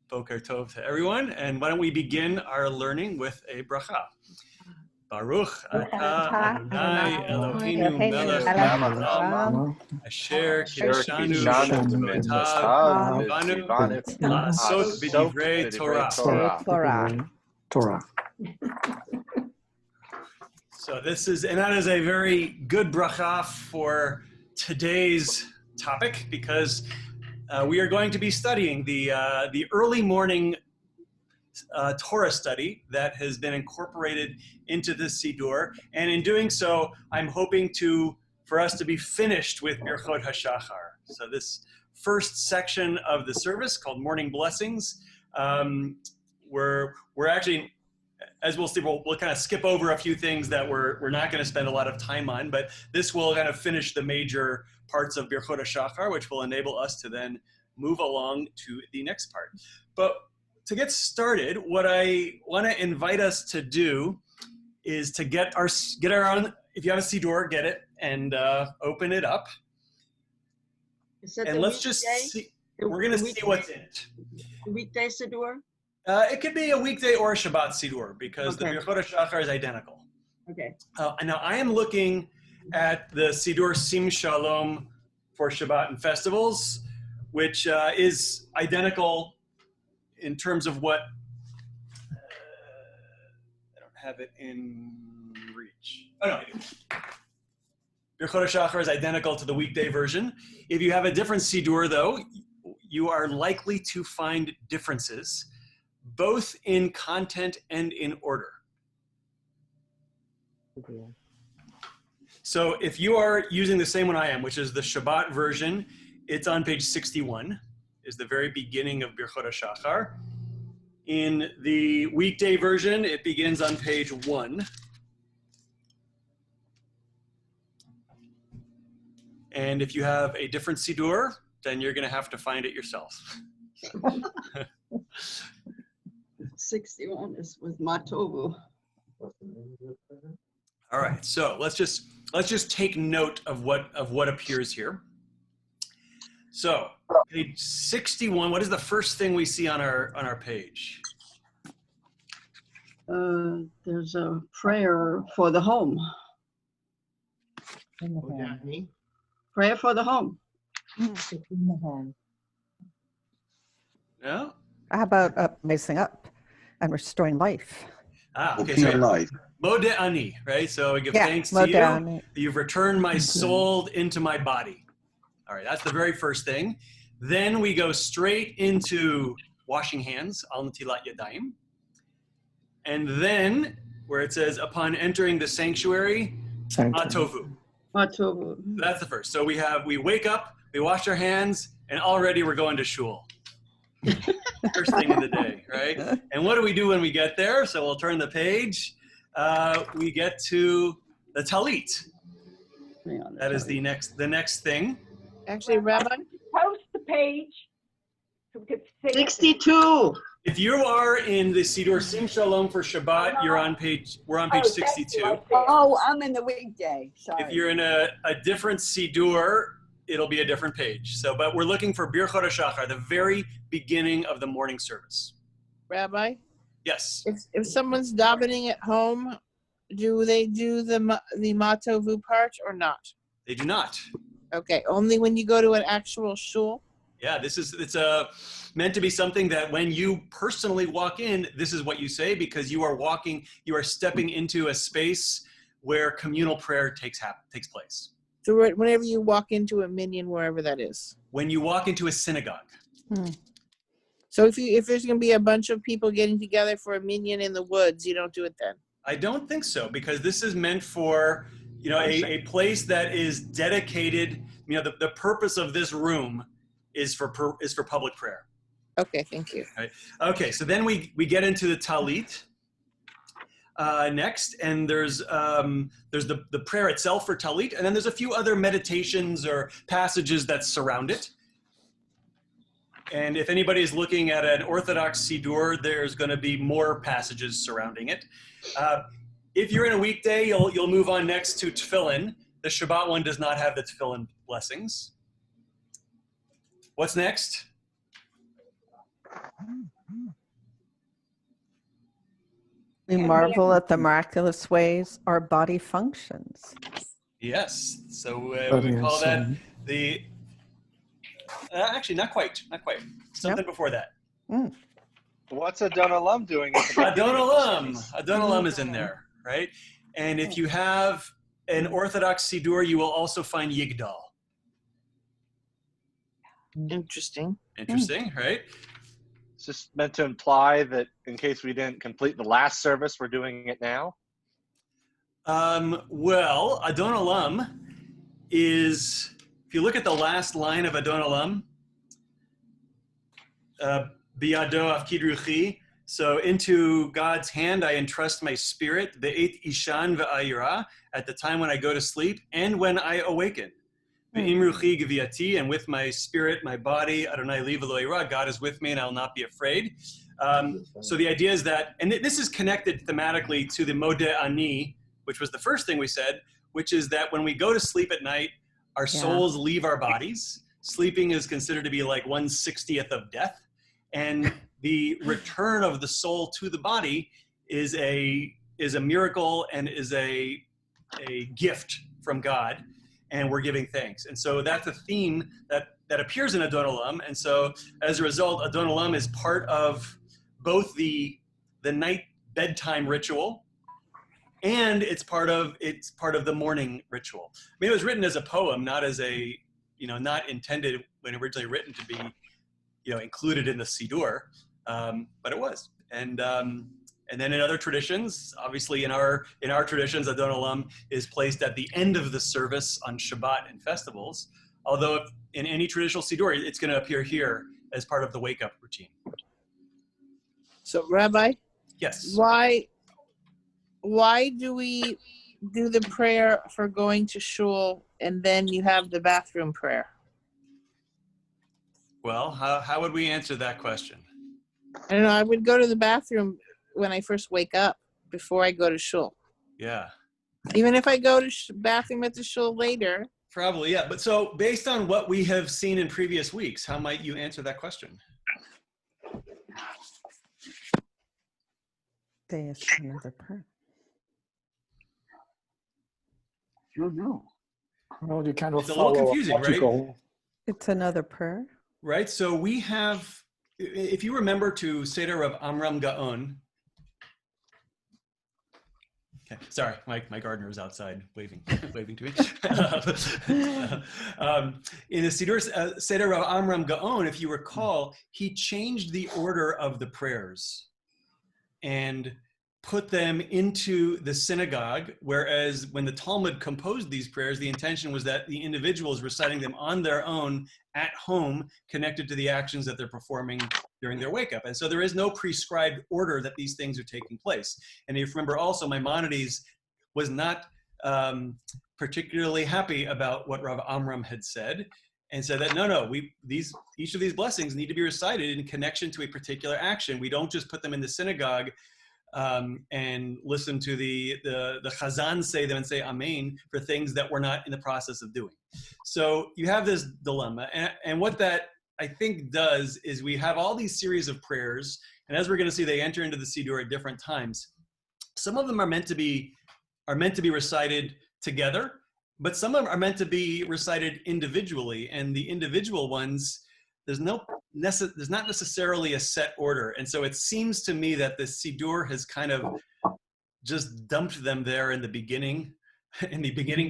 Boker Tov to everyone, and why don't we begin our learning with a bracha. Baruch atah Adonai Eloheinu melech haolam asher kiddushanu b'mitzvotav v'tzivanu la'asot b'divrei Torah. So that is a very good bracha for today's topic, because we are going to be studying the early morning Torah study that has been incorporated into this Siddur, and in doing so, I'm hoping for us to be finished with Birchot HaShachar. So this first section of the service, called Morning Blessings, we're actually, as we'll see, we'll kind of skip over a few things that we're not going to spend a lot of time on, but this will kind of finish the major parts of Birchot HaShachar, which will enable us to then move along to the next part. But to get started, what I want to invite us to do is to get our own, if you have a Siddur, get it and open it up. And let's just see, we're going to see what's in it. Weekday Siddur? It could be a weekday or a Shabbat Siddur, because the Birchot HaShachar is identical. Okay. Now I am looking at the Siddur Sim Shalom for Shabbat and festivals, which is identical in terms of what, I don't have it in reach. Oh no, I do. Birchot HaShachar is identical to the weekday version. If you have a different Siddur though, you are likely to find differences, both in content and in order. So if you are using the same one I am, which is the Shabbat version, it's on page 61, is the very beginning of Birchot HaShachar. In the weekday version, it begins on page 1. And if you have a different Siddur, then you're going to have to find it yourself. 61 is with Matovu. All right, so let's just take note of what appears here. So, page 61, what is the first thing we see on our page? There's a prayer for the home. In the home. Prayer for the home. In the home. No? How about raising up and restoring life? Okay, so life. Modeh ani, right? So I give thanks to you. You've returned my soul into my body. All right, that's the very first thing. Then we go straight into washing hands, al natilat yadayim. And then, where it says, upon entering the sanctuary, matovu. Matovu. That's the first. So we wake up, we wash our hands, and already we're going to shul. First thing of the day, right? And what do we do when we get there? So we'll turn the page. We get to the talit. That is the next thing. Actually, Rabbi, Post the page so we could see 62. If you are in the Siddur Sim Shalom for Shabbat, we're on page 62. Oh, I'm in the weekday. Sorry. If you're in a different Siddur, it'll be a different page. So, but we're looking for Birchot HaShachar, the very beginning of the morning service. Rabbi? Yes. If someone's davening at home, do they do the Matovu part or not? They do not. Okay, only when you go to an actual shul? Yeah, it's meant to be something that when you personally walk in, this is what you say, because you are stepping into a space where communal prayer takes place. So whenever you walk into a minyan, wherever that is? When you walk into a synagogue. So if there's going to be a bunch of people getting together for a minyan in the woods, you don't do it then? I don't think so, because this is meant for, a place that is dedicated. The purpose of this room is for public prayer. Okay, thank you. Right. Okay, so then we get into the talit next, and there's the prayer itself for talit, and then there's a few other meditations or passages that surround it. And if anybody is looking at an Orthodox Siddur, there's going to be more passages surrounding it. If you're in a weekday, you'll move on next to tefillin. The Shabbat one does not have the tefillin blessings. What's next? We marvel at the miraculous ways our body functions. Yes. So we call that the. Actually, not quite. Something before that. Mm. What's Adon Olam doing? At the Adon beginning of the Olam. service? Adon Olam is in there, right? And if you have an Orthodox Siddur, you will also find Yigdal. Interesting. Interesting, right? It's just meant to imply that in case we didn't complete the last service, we're doing it now. Well, Adon Olam is, if you look at the last line of Adon Olam, Biyado afkid ruchi, so into God's hand I entrust my spirit, be'et ishan ve'ayira, at the time when I go to sleep and when I awaken. Ve'im ruchi gviati, and with my spirit, my body, Adonai li v'lo ira, God is with me and I will not be afraid. So the idea is that, and this is connected thematically to the Modeh Ani, which was the first thing we said, which is that when we go to sleep at night, our souls leave our bodies. Sleeping is considered to be like 1/60th of death. And the return of the soul to the body is a miracle and is a gift from God, and we're giving thanks. And so that's a theme that appears in Adon Olam. And so as a result, Adon Olam is part of both the night bedtime ritual, and it's part of the morning ritual. I mean, it was written as a poem, not as a, not intended when originally written to be, included in the Siddur, but it was. And then in other traditions, obviously in our traditions, Adon Olam is placed at the end of the service on Shabbat and festivals. Although in any traditional Siddur, it's going to appear here as part of the wake-up routine. So, Rabbi, Yes. Why do we do the prayer for going to shul and then you have the bathroom prayer? Well, how would we answer that question? I don't know. I would go to the bathroom when I first wake up before I go to shul. Yeah. Even if I go to bathroom at the shul later. Probably, yeah. But so based on what we have seen in previous weeks, how might you answer that question? Day is another prayer. You know. Well, you kind of It's a little confusing, right? It's another prayer. Right. So we have, if you remember to Siddur of Amram Gaon. Okay, sorry, my gardener is outside waving to me. In the Siddur of Amram Gaon, if you recall, he changed the order of the prayers and put them into the synagogue, whereas when the Talmud composed these prayers, the intention was that the individual is reciting them on their own at home, connected to the actions that they're performing during their wake up. And so there is no prescribed order that these things are taking place. And if you remember also, Maimonides was not particularly happy about what Rav Amram had said, and said that no, each of these blessings need to be recited in connection to a particular action. We don't just put them in the synagogue and listen to the Chazan say them and say Amen for things that we're not in the process of doing. So you have this dilemma, and what that I think does is we have all these series of prayers, and as we're going to see, they enter into the Siddur at different times. Some of them are meant to be recited together, but some of them are meant to be recited individually, and the individual ones, there's not necessarily a set order. And so it seems to me that the Siddur has kind of just dumped them there in the beginning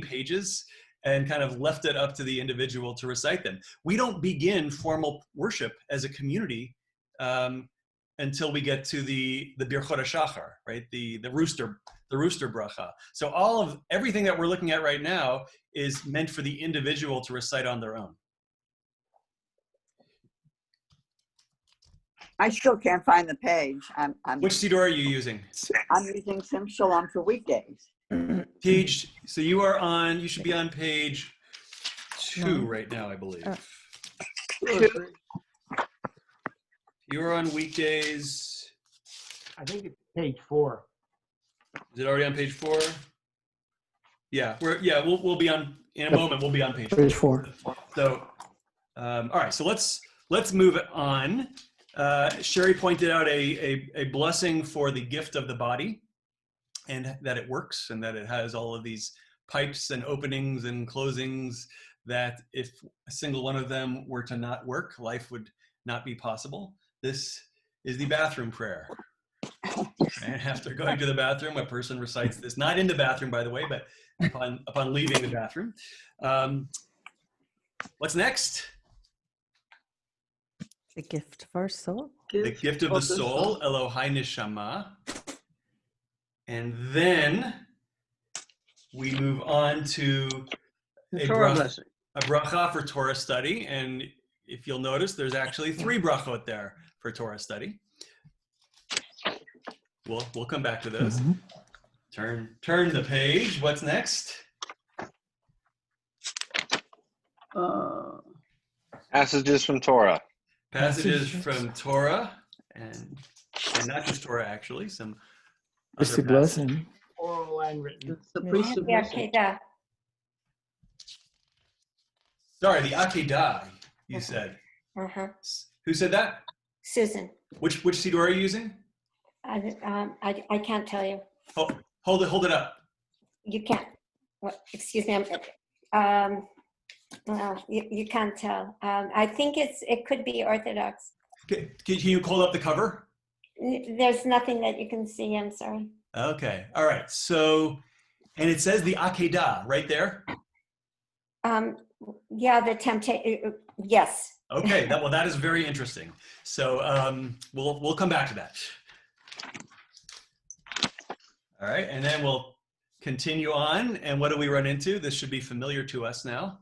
pages, and kind of left it up to the individual to recite them. We don't begin formal worship as a community until we get to the Birchot HaShachar, right? The rooster bracha. So everything that we're looking at right now is meant for the individual to recite on their own. I still can't find the page. Which Siddur are you using? I'm using Sim Shalom for weekdays. Page, so you should be on page 2 right now, I believe. You are on weekdays. I think it's page 4. Is it already on page 4? Yeah, we'll be on, in a moment, we'll be on page 4. So, all right, so let's move it on. Sherry pointed out a blessing for the gift of the body, and that it works, and that it has all of these pipes and openings and closings, that if a single one of them were to not work, life would not be possible. This is the bathroom prayer. And after going to the bathroom, a person recites this, not in the bathroom, by the way, but upon leaving the bathroom. What's next? The gift of our soul. The gift of the soul, Elohai Neshama. And then we move on to The Torah blessing. a bracha for Torah study. And if you'll notice, there's actually 3 brachot there for Torah study. We'll come back to those. Turn the page. What's next? Passages from Torah. Passages from Torah, and not just Torah, actually, some It's other the blessing. Oral and written. It's the priesthood Yeah, blessing. Kedah. Sorry, the Akedah, you said. Uh-huh. Who said that? Susan, Which Siddur are you using? I can't tell you. Oh, hold it up. You can't. What? Excuse me. Well, you can't tell. I think it could be Orthodox. Can you hold up the cover? There's nothing that you can see. I'm sorry. Okay, all right. So, and it says the Akedah right there. Yeah, the temptation. Yes. Okay, that is very interesting. So we'll come back to that. All right, and then we'll continue on. And what do we run into? This should be familiar to us now.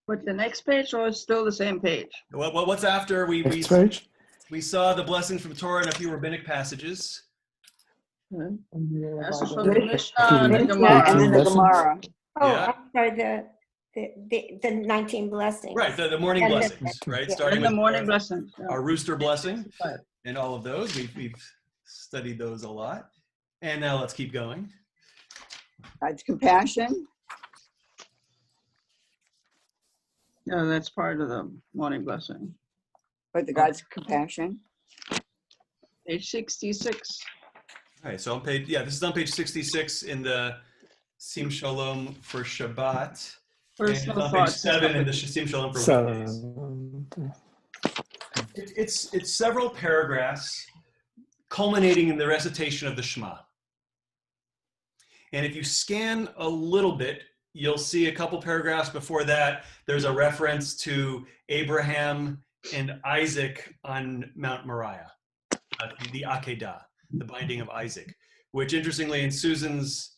But the next page, or it's still the same page? What's after Next page. we saw the blessings from Torah and a few rabbinic passages. Passages from the Mishnah and the Page Gemara. and the lesson. Gemara. Oh, Yeah. I'm sorry. The 19 blessings. Right, the morning And the- blessings, right? yeah. Starting And the with morning blessings. yeah. our rooster blessing and all of those. We've studied those a lot. And now let's keep going. God's compassion. Yeah, that's part of the morning blessing. But the God's compassion. Page 66. All right, so this is on page 66 in the Sim Shalom for Shabbat. And it's Personal on page thoughts. 7 in the Sim Shalom for weekdays. It's several paragraphs culminating in the recitation of the Shema. And if you scan a little bit, you'll see a couple paragraphs before that, there's a reference to Abraham and Isaac on Mount Moriah, the Akedah, the binding of Isaac, which interestingly in Susan's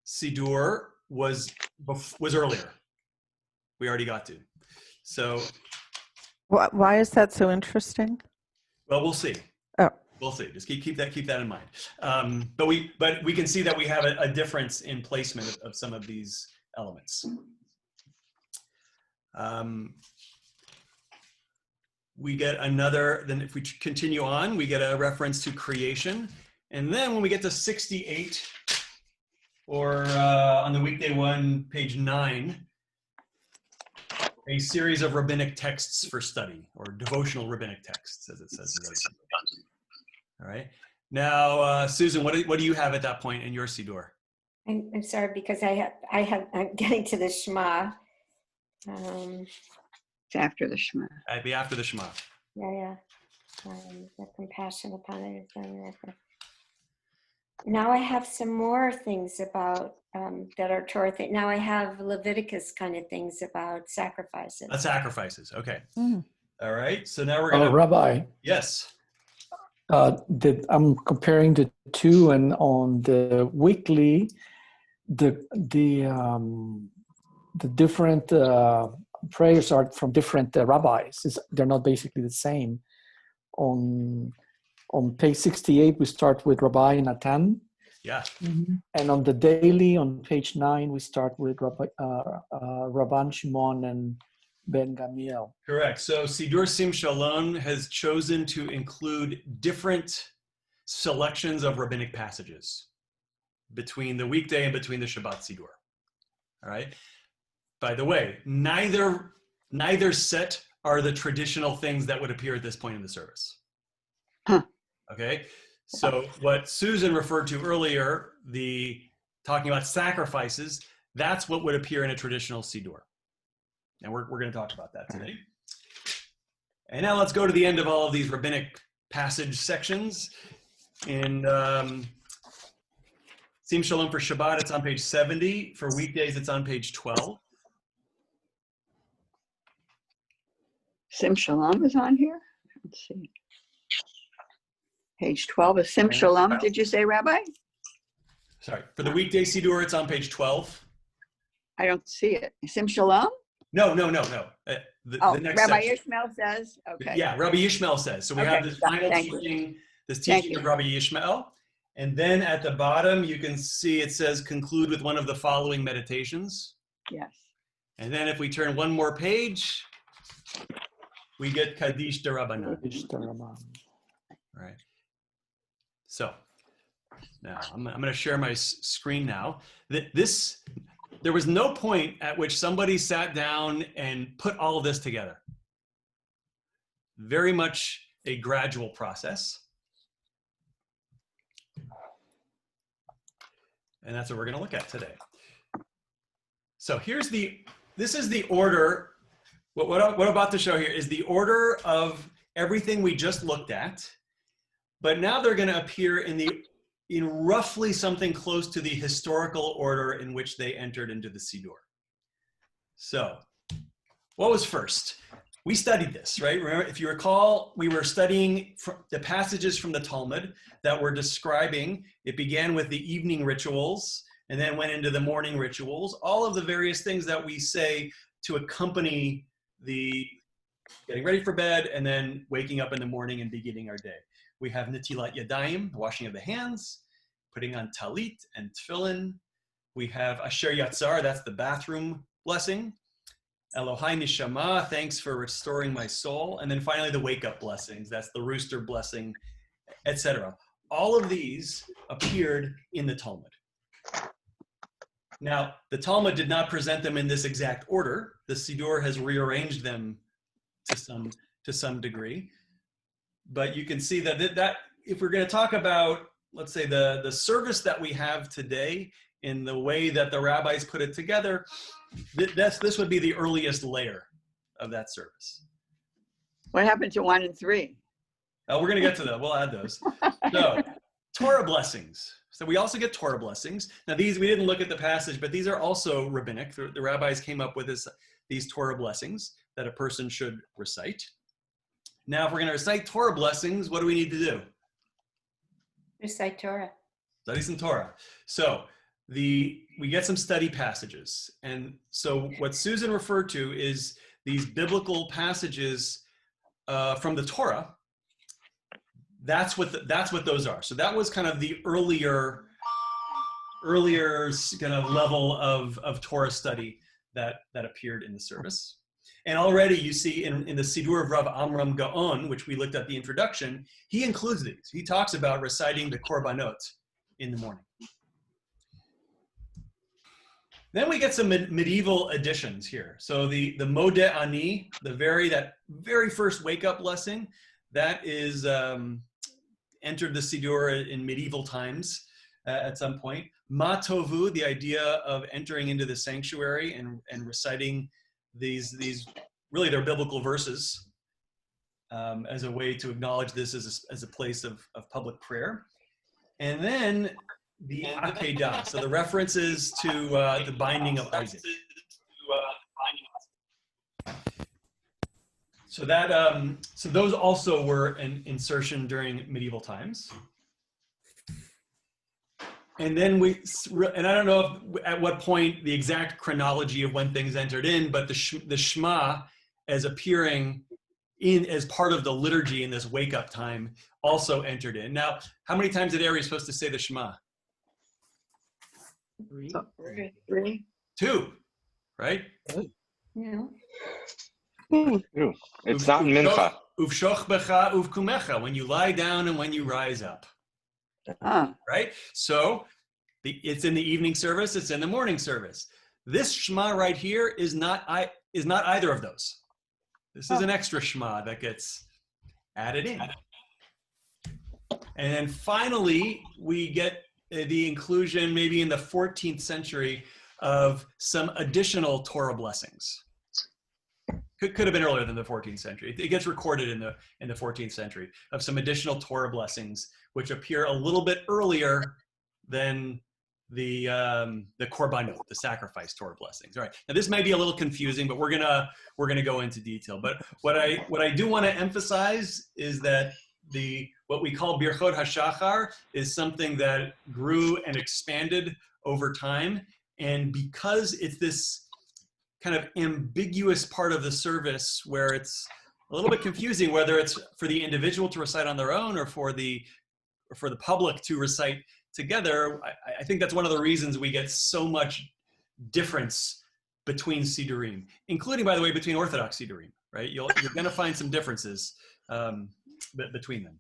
Siddur was earlier. We already got to. So, Why is that so interesting? well, we'll see. Oh. We'll see. Just keep that in mind. But we can see that we have a difference in placement of some of these elements. We get another. Then, if we continue on, we get a reference to creation, and then when we get to 68, or on the weekday one, page 9. A series of rabbinic texts for study, or devotional rabbinic texts, as it says. All right. Now, Susan, what do you have at that point in your Siddur? I'm sorry because I'm getting to the Shema. It's after the Shema. I'd be after the Shema. Yeah. The compassion upon it. Now I have some more things about that are Torah things. Now I have Leviticus kind of things about sacrifices. Sacrifices. Okay. Mm. All right. So now we're gonna. Rabbi, Yes. I'm comparing the two, and on the weekly, the different prayers are from different rabbis. They're not basically the same. On page 68, we start with Rabbi Natan. Yeah. And on the daily, on page 9, we start with Rabban Shimon and Ben Gamiel. Correct. So Siddur Sim Shalom has chosen to include different selections of rabbinic passages between the weekday and between the Shabbat Siddur. All right. By the way, neither set are the traditional things that would appear at this point in the service. Huh. Okay, so what Susan referred to earlier, the talking about sacrifices, that's what would appear in a traditional Siddur. And we're going to talk about that today. And now let's go to the end of all of these rabbinic passage sections. In Sim Shalom for Shabbat, it's on page 70. For weekdays, it's on page 12. Sim Shalom is on here. Let's see. Page 12 is Sim Shalom, did you say, Rabbi? Sorry, for the weekday Siddur, it's on page 12. I don't see it. Sim Shalom? No. The next Rabbi section. Ishmael says, okay. Yeah, Rabbi Ishmael says. So we Okay, have this final thank you. teaching, this Thank teaching of you. Rabbi Ishmael. And then at the bottom, you can see it says conclude with one of the following meditations. Yes. And then if we turn one more page, we get Kaddish de Rabbanan. Right. So now I'm going to share my screen now. There was no point at which somebody sat down and put all of this together. Very much a gradual process. And that's what we're going to look at today. So this is the order. What I'm about to show here is the order of everything we just looked at. But now they're going to appear in roughly something close to the historical order in which they entered into the Siddur. So, what was first? We studied this, right? Remember, if you recall, we were studying the passages from the Talmud that were describing, it began with the evening rituals and then went into the morning rituals, all of the various things that we say to accompany the getting ready for bed and then waking up in the morning and beginning our day. We have Netilat Yadayim, the washing of the hands, putting on talit and tefillin. We have Asher Yatzar, that's the bathroom blessing. Elohai Nishama, thanks for restoring my soul. And then finally the wake-up blessings, that's the rooster blessing, etc. All of these appeared in the Talmud. Now, the Talmud did not present them in this exact order. The Siddur has rearranged them to some degree. But you can see that if we're going to talk about, let's say, the service that we have today in the way that the rabbis put it together, this would be the earliest layer of that service. What happened to 1 and 3? We're going to get to that. We'll add those. So, Torah blessings. So we also get Torah blessings. Now these, we didn't look at the passage, but these are also rabbinic. The rabbis came up with these Torah blessings that a person should recite. Now, if we're going to recite Torah blessings, what do we need to do? Recite Torah. Study some Torah. So we get some study passages. And so what Susan referred to is these biblical passages from the Torah. That's what those are. So that was kind of the earlier kind of level of Torah study that appeared in the service. And already you see in the Siddur of Rav Amram Gaon, which we looked at the introduction, he includes these. He talks about reciting the Korbanot in the morning. Then we get some medieval additions here. So the Modeh Ani, that very first wake-up blessing, that is entered the Siddur in medieval times at some point. Ma Tovu, the idea of entering into the sanctuary and reciting these really they're biblical verses as a way to acknowledge this as a place of public prayer. And then the Akedah, so the references to the binding of Isaac. So so those also were an insertion during medieval times. And then and I don't know at what point the exact chronology of when things entered in, but the Shema as appearing as part of the liturgy in this wake-up time also entered in. Now, how many times a day are we supposed to say the Shema? 3. 3. 2, right? Yeah. It's not in Mincha. Uvshoch becha uvkumecha, when you lie down and when you rise up. Right? So it's in the evening service, it's in the morning service. This Shema right here is not either of those. This is an extra Shema that gets added in. And then finally, we get the inclusion, maybe in the 14th century, of some additional Torah blessings. Could have been earlier than the 14th century. It gets recorded in the 14th century of some additional Torah blessings, which appear a little bit earlier than the korbanot, the sacrifice Torah blessings. All right. Now this may be a little confusing, but we're gonna go into detail. But what I do want to emphasize is that what we call Birchot HaShachar is something that grew and expanded over time, and because it's this kind of ambiguous part of the service where it's a little bit confusing whether it's for the individual to recite on their own or for the public to recite together. I think that's one of the reasons we get so much difference between Siddurim, including, by the way, between Orthodox Siddurim, right? You're going to find some differences between them.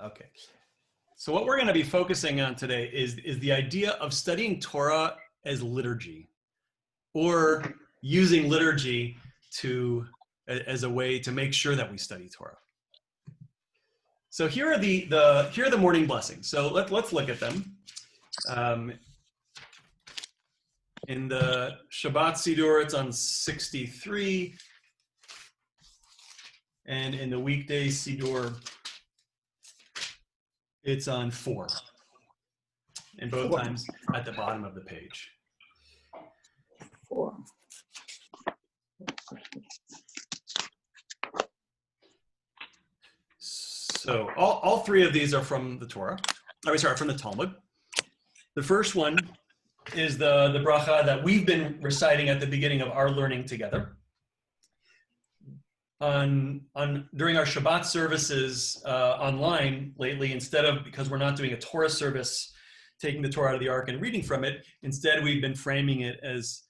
Okay. So what we're going to be focusing on today is the idea of studying Torah as liturgy, or using liturgy as a way to make sure that we study Torah. So here are the morning blessings. So let's look at them. In the Shabbat Siddur, it's on 63, and in the weekday Siddur, it's on 4, and both times at the bottom of the page. 4. So all 3 of these are from the Torah. From the Talmud. The first one is the bracha that we've been reciting at the beginning of our learning together. During our Shabbat services online lately, because we're not doing a Torah service, taking the Torah out of the Ark and reading from it, instead we've been framing it as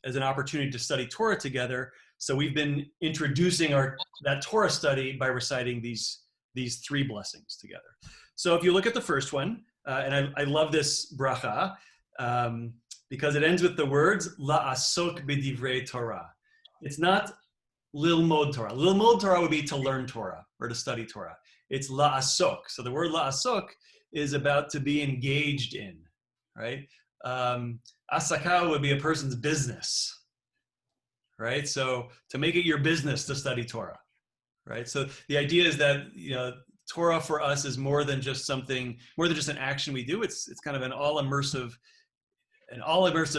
an opportunity to study Torah together. So we've been introducing that Torah study by reciting these 3 blessings together. So if you look at the first one, and I love this bracha because it ends with the words la'asok b'divrei Torah. It's not Lilmod Torah. Lilmod Torah would be to learn Torah or to study Torah. It's la'asok. So the word la'asok is about to be engaged in, right? Asaka would be a person's business, right? So to make it your business to study Torah, right? So the idea is that, Torah for us is more than just an action we do. It's kind of an all immersive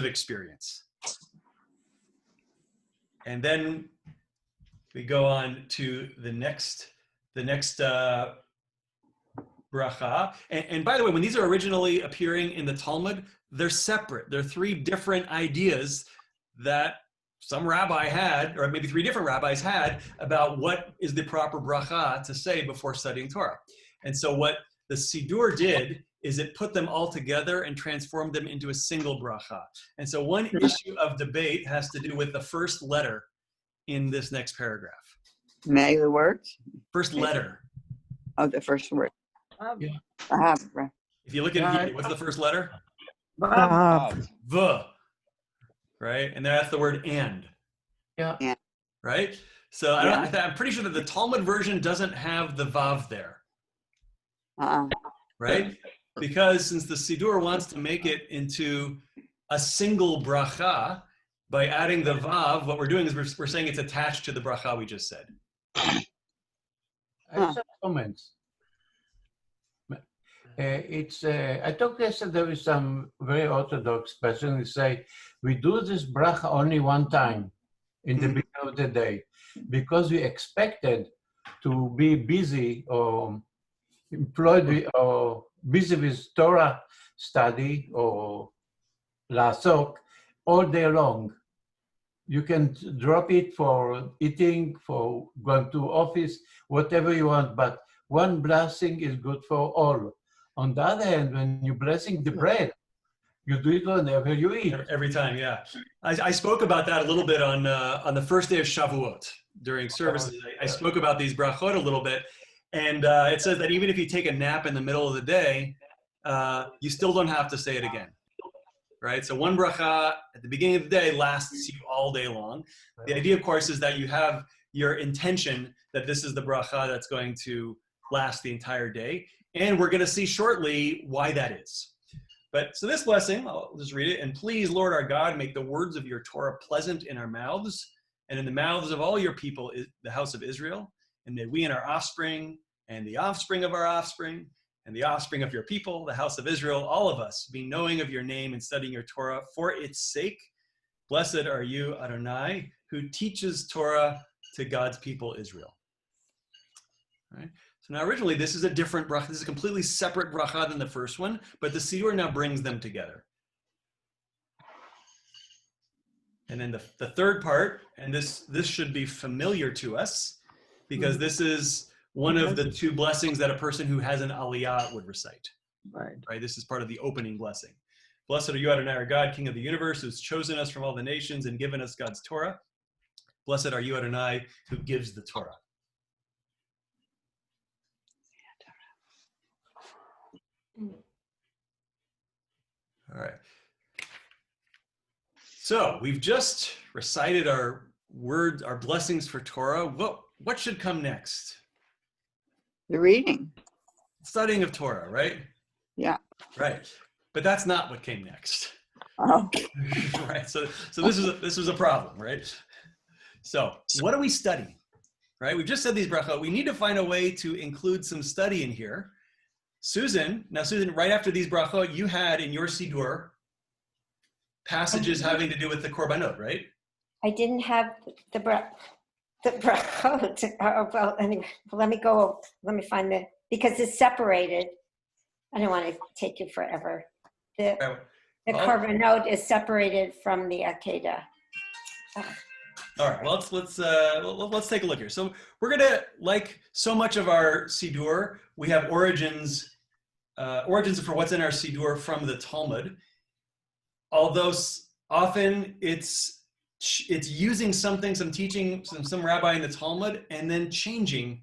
experience. And then we go on to the next bracha. And by the way, when these are originally appearing in the Talmud, they're separate. They're 3 different ideas that some rabbi had, or maybe 3 different rabbis had, about what is the proper bracha to say before studying Torah. And so what the Siddur did is it put them all together and transformed them into a single bracha. And so one issue of debate has to do with the first letter in this next paragraph. May the words? First letter. Oh, the first word. Yeah. Right. If you look at it, what's the first letter? Vav. V. Right? And that's the word and. Yeah. Right? So I'm pretty sure that the Talmud version doesn't have the Vav there. Right? Because since the Siddur wants to make it into a single bracha, by adding the Vav, what we're doing is we're saying it's attached to the bracha we just said. I have some comments. I talked yesterday with some very Orthodox person who say, we do this bracha only one time in the beginning of the day because we expected to be busy or employed or busy with Torah study or la'asok all day long. You can drop it for eating, for going to office, whatever you want, but one blessing is good for all. On the other hand, when you're blessing the bread, you do it whenever you eat. Every time, yeah. I spoke about that a little bit on the first day of Shavuot during services. I spoke about these brachot a little bit, and it says that even if you take a nap in the middle of the day, you still don't have to say it again. right? So one bracha at the beginning of the day lasts you all day long. The idea, of course, is that you have your intention that this is the bracha that's going to last the entire day. And we're going to see shortly why that is. But so this blessing, I'll just read it. And please, Lord our God, make the words of your Torah pleasant in our mouths and in the mouths of all your people, the house of Israel. And may we and our offspring and the offspring of our offspring and the offspring of your people, the house of Israel, all of us, be knowing of your name and studying your Torah for its sake. Blessed are you, Adonai, who teaches Torah to God's people, Israel. All right. So now originally this is a different bracha. This is a completely separate bracha than the first one, but the Siddur now brings them together. And then the third part, and this should be familiar to us, because this is one of the two blessings that a person who has an aliyah would recite. Right? This is part of the opening blessing. Blessed are you, Adonai, our God, King of the universe, who's chosen us from all the nations and given us God's Torah. Blessed are you, Adonai, who gives the Torah. All right. So we've just recited our words, our blessings for Torah. What should come next? The reading. Studying of Torah, right? Yeah. Right. But that's not what came next. Oh. Right. So this was a problem, right? So what do we study? Right? We've just said these brachot. We need to find a way to include some study in here. Susan, right after these brachot, you had in your Siddur passages having to do with the korbanot, right? I didn't have the brachot. Well, anyway, let me find because it's separated. I don't want to take you forever. The korbanot is separated from the Akedah. All right, well, let's take a look here. So we're gonna, like so much of our Siddur, we have origins for what's in our Siddur from the Talmud. Although often it's using something, some teaching, some rabbi in the Talmud, and then changing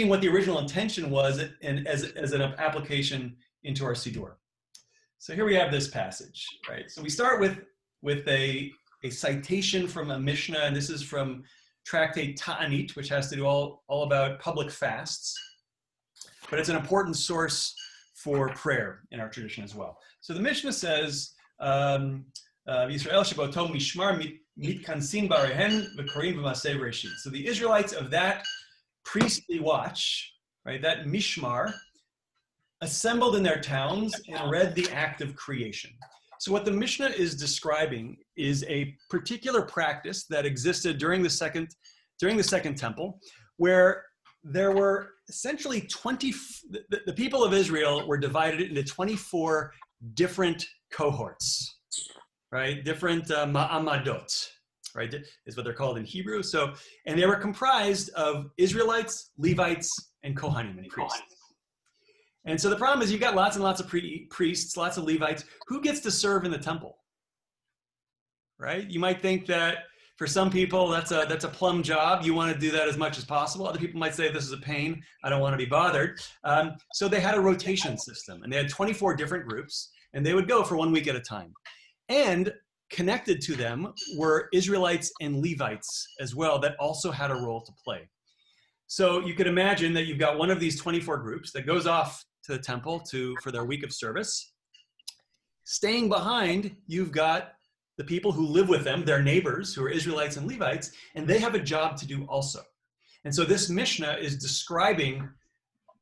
what the original intention was, and as an application into our Siddur. So here we have this passage, right? So we start with a citation from a Mishnah, and this is from Tractate Ta'anit, which has to do all about public fasts, but it's an important source for prayer in our tradition as well. So the Mishnah says, Yisrael Shaboto Mishmar Mitkansin Barehen V'Korim V'Maseh Bereshit. So the Israelites of that priestly watch, right, that Mishmar, assembled in their towns and read the act of creation. So what the Mishnah is describing is a particular practice that existed during the second temple, where there were essentially the people of Israel were divided into 24 different cohorts, right? Different ma'amadot, right? Is what they're called in Hebrew. So, and they were comprised of Israelites, Levites, and Kohanim, and priests. And so the problem is you've got lots and lots of priests, lots of Levites. Who gets to serve in the temple? Right? You might think that for some people that's a plum job. You want to do that as much as possible. Other people might say this is a pain. I don't want to be bothered. So they had a rotation system, and they had 24 different groups, and they would go for 1 week at a time. And connected to them were Israelites and Levites as well that also had a role to play. So you could imagine that you've got one of these 24 groups that goes off to the temple for their week of service. Staying behind, you've got the people who live with them, their neighbors, who are Israelites and Levites, and they have a job to do also. And so this Mishnah is describing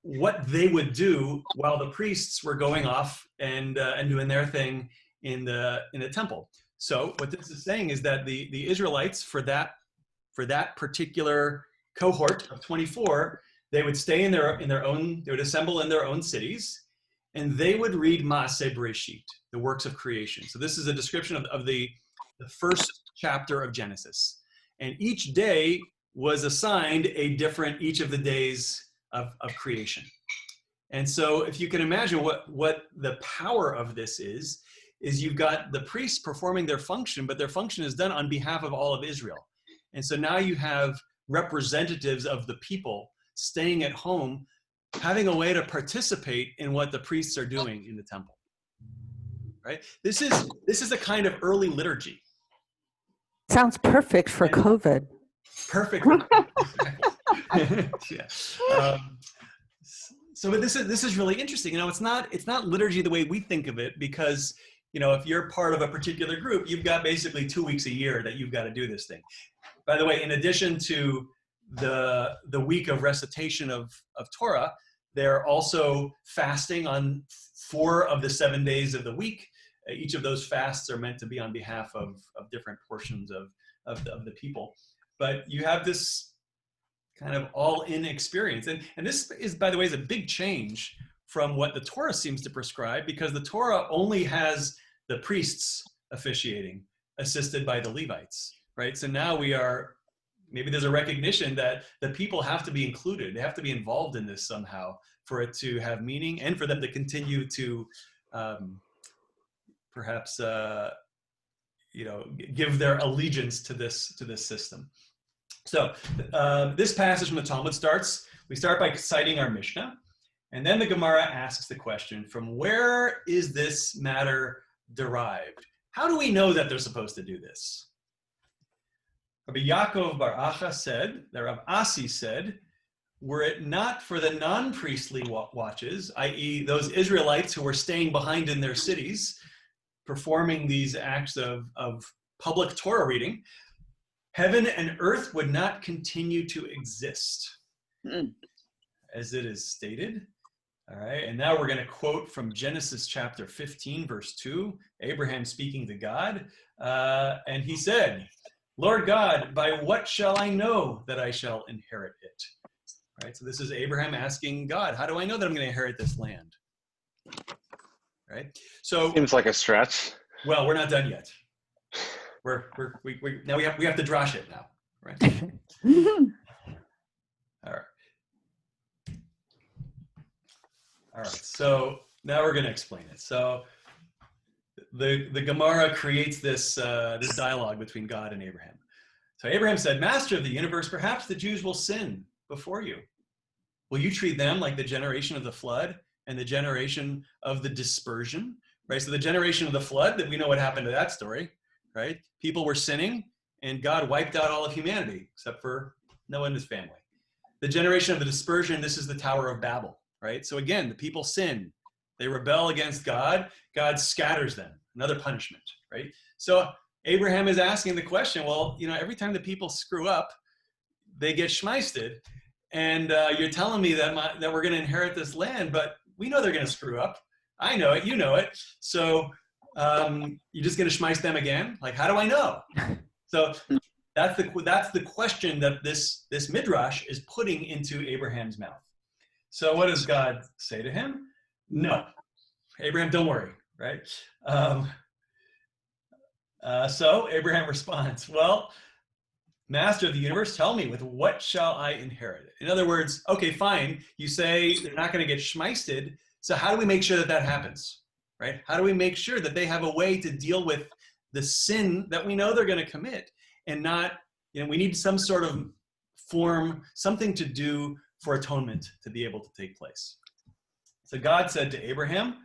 what they would do while the priests were going off and doing their thing in the temple. So what this is saying is that the Israelites, for that particular cohort of 24, they would stay in their own, they would assemble in their own cities, and they would read Maaseh Bereshit, the works of creation. So this is a description of the first chapter of Genesis. And each day was assigned each of the days of creation. And so if you can imagine what the power of this is you've got the priests performing their function, but their function is done on behalf of all of Israel. And so now you have representatives of the people staying at home, having a way to participate in what the priests are doing in the temple. right? This is a kind of early liturgy. Sounds perfect for And- COVID. Perfect. Yeah. So this is really interesting. It's not liturgy the way we think of it, because if you're part of a particular group, you've got basically 2 weeks a year that you've got to do this thing. By the way, in addition to the week of recitation of Torah, they're also fasting on 4 of the 7 days of the week. Each of those fasts are meant to be on behalf of different portions of the people. But you have this kind of all-in experience. And this is, by the way, is a big change from what the Torah seems to prescribe, because the Torah only has the priests officiating, assisted by the Levites, right? So now maybe there's a recognition that the people have to be included. They have to be involved in this somehow for it to have meaning, and for them to continue to perhaps give their allegiance to this system. So this passage from the Talmud we start by citing our Mishnah, and then the Gemara asks the question, from where is this matter derived? How do we know that they're supposed to do this? Rabbi Yaakov Bar Acha said, that Rav Asi said, were it not for the non-priestly watches, i.e. those Israelites who were staying behind in their cities, performing these acts of public Torah reading, heaven and earth would not continue to exist, as it is stated. All right, and now we're going to quote from Genesis chapter 15, verse 2, Abraham speaking to God, and he said, Lord God, by what shall I know that I shall inherit it? All right, so this is Abraham asking God, how do I know that I'm going to inherit this land? Right, so Seems like a stretch. Well, we're not done yet. Now we have to drash it now, right? All right. So now we're going to explain it. So the Gemara creates this dialogue between God and Abraham. So Abraham said, Master of the universe, perhaps the Jews will sin before you. Will you treat them like the generation of the flood and the generation of the dispersion? Right. So the generation of the flood, that we know what happened to that story. Right? People were sinning, and God wiped out all of humanity except for Noah and his family. The generation of the dispersion, this is the Tower of Babel, right? So again, the people sin. They rebel against God. God scatters them. Another punishment, right? So Abraham is asking the question, well, every time the people screw up, they get schmeisted, and you're telling me that we're going to inherit this land, but we know they're going to screw up. I know it. You know it. So you're just going to schmeiss them again? Like, how do I know? So that's the question that this midrash is putting into Abraham's mouth. So what does God say to him? No, Abraham, don't worry, right? So Abraham responds, well, Master of the universe, tell me, with what shall I inherit it? In other words, okay, fine. You say they're not going to get schmeisted. So how do we make sure that happens? Right? How do we make sure that they have a way to deal with the sin that we know they're going to commit, and not, we need some sort of form, something to do for atonement to be able to take place. So God said to Abraham,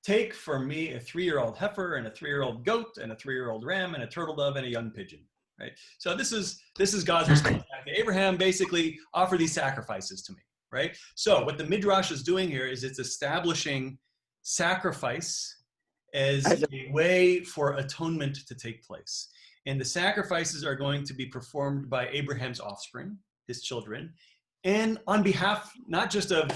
take for me a 3-year-old heifer and a 3-year-old goat and a 3-year-old ram and a turtle dove and a young pigeon. Right? So this is God's response back to Abraham, basically, offer these sacrifices to me. Right? So what the Midrash is doing here is it's establishing sacrifice as a way for atonement to take place. And the sacrifices are going to be performed by Abraham's offspring, his children, and on behalf not just of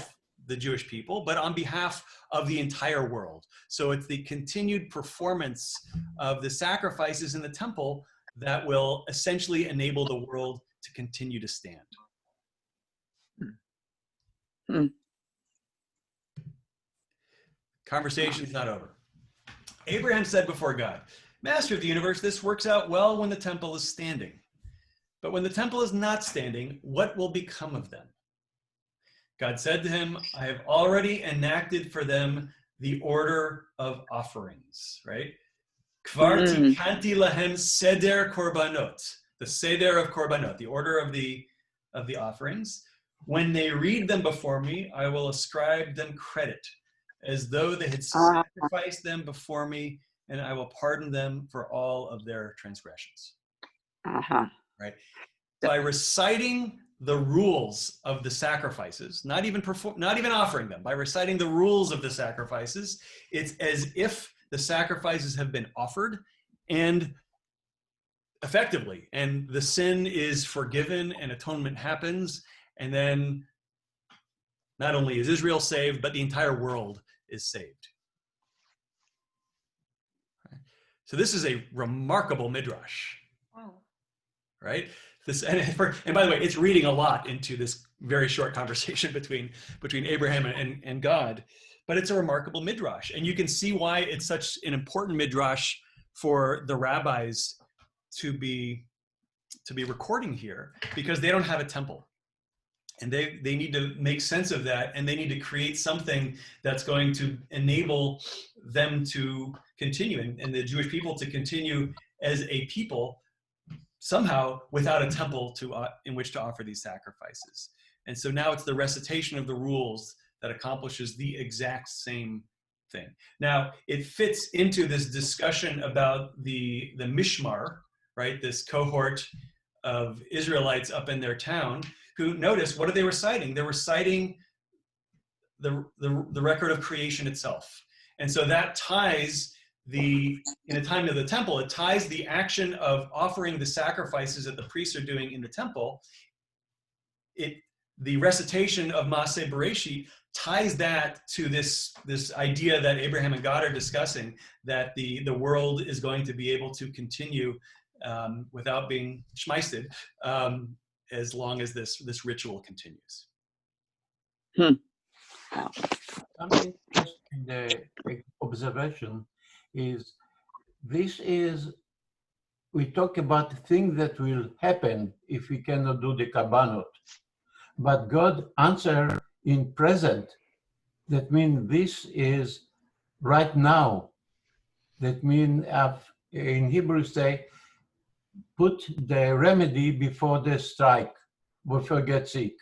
the Jewish people, but on behalf of the entire world. So it's the continued performance of the sacrifices in the temple that will essentially enable the world to continue to stand. Conversation's not over. Abraham said before God, Master of the universe, this works out well when the temple is standing. But when the temple is not standing, what will become of them? God said to him, I have already enacted for them the order of offerings, right? Kvar tikanti lahem seder korbanot, the seder of korbanot, the order of the offerings. When they read them before me, I will ascribe them credit. as though they had sacrificed them before me, and I will pardon them for all of their transgressions. Right? By reciting the rules of the sacrifices, not even offering them, by reciting the rules of the sacrifices, it's as if the sacrifices have been offered and effectively, and the sin is forgiven and atonement happens, and then not only is Israel saved, but the entire world is saved. Right? So this is a remarkable midrash. Wow. Right? And by the way, it's reading a lot into this very short conversation between Abraham and God, but it's a remarkable midrash, and you can see why it's such an important midrash for the rabbis to be recording here, because they don't have a temple, and they need to make sense of that, and they need to create something that's going to enable them to continue, and the Jewish people to continue as a people somehow without a temple in which to offer these sacrifices. And so now it's the recitation of the rules that accomplishes the exact same thing. Now, it fits into this discussion about the Mishmar, right? This cohort of Israelites up in their town who, notice, what are they reciting? They're reciting the record of creation itself. And so that ties in the time of the temple, it ties the action of offering the sacrifices that the priests are doing in the temple. The recitation of Maaseh Bereshit ties that to this idea that Abraham and God are discussing, that the world is going to be able to continue without being shmeisted as long as this ritual continues. Something interesting in the observation is we talk about things that will happen if we cannot do the kabbanot, but God answer in present. That means this is right now. That means in Hebrew say, put the remedy before the strike, before get sick.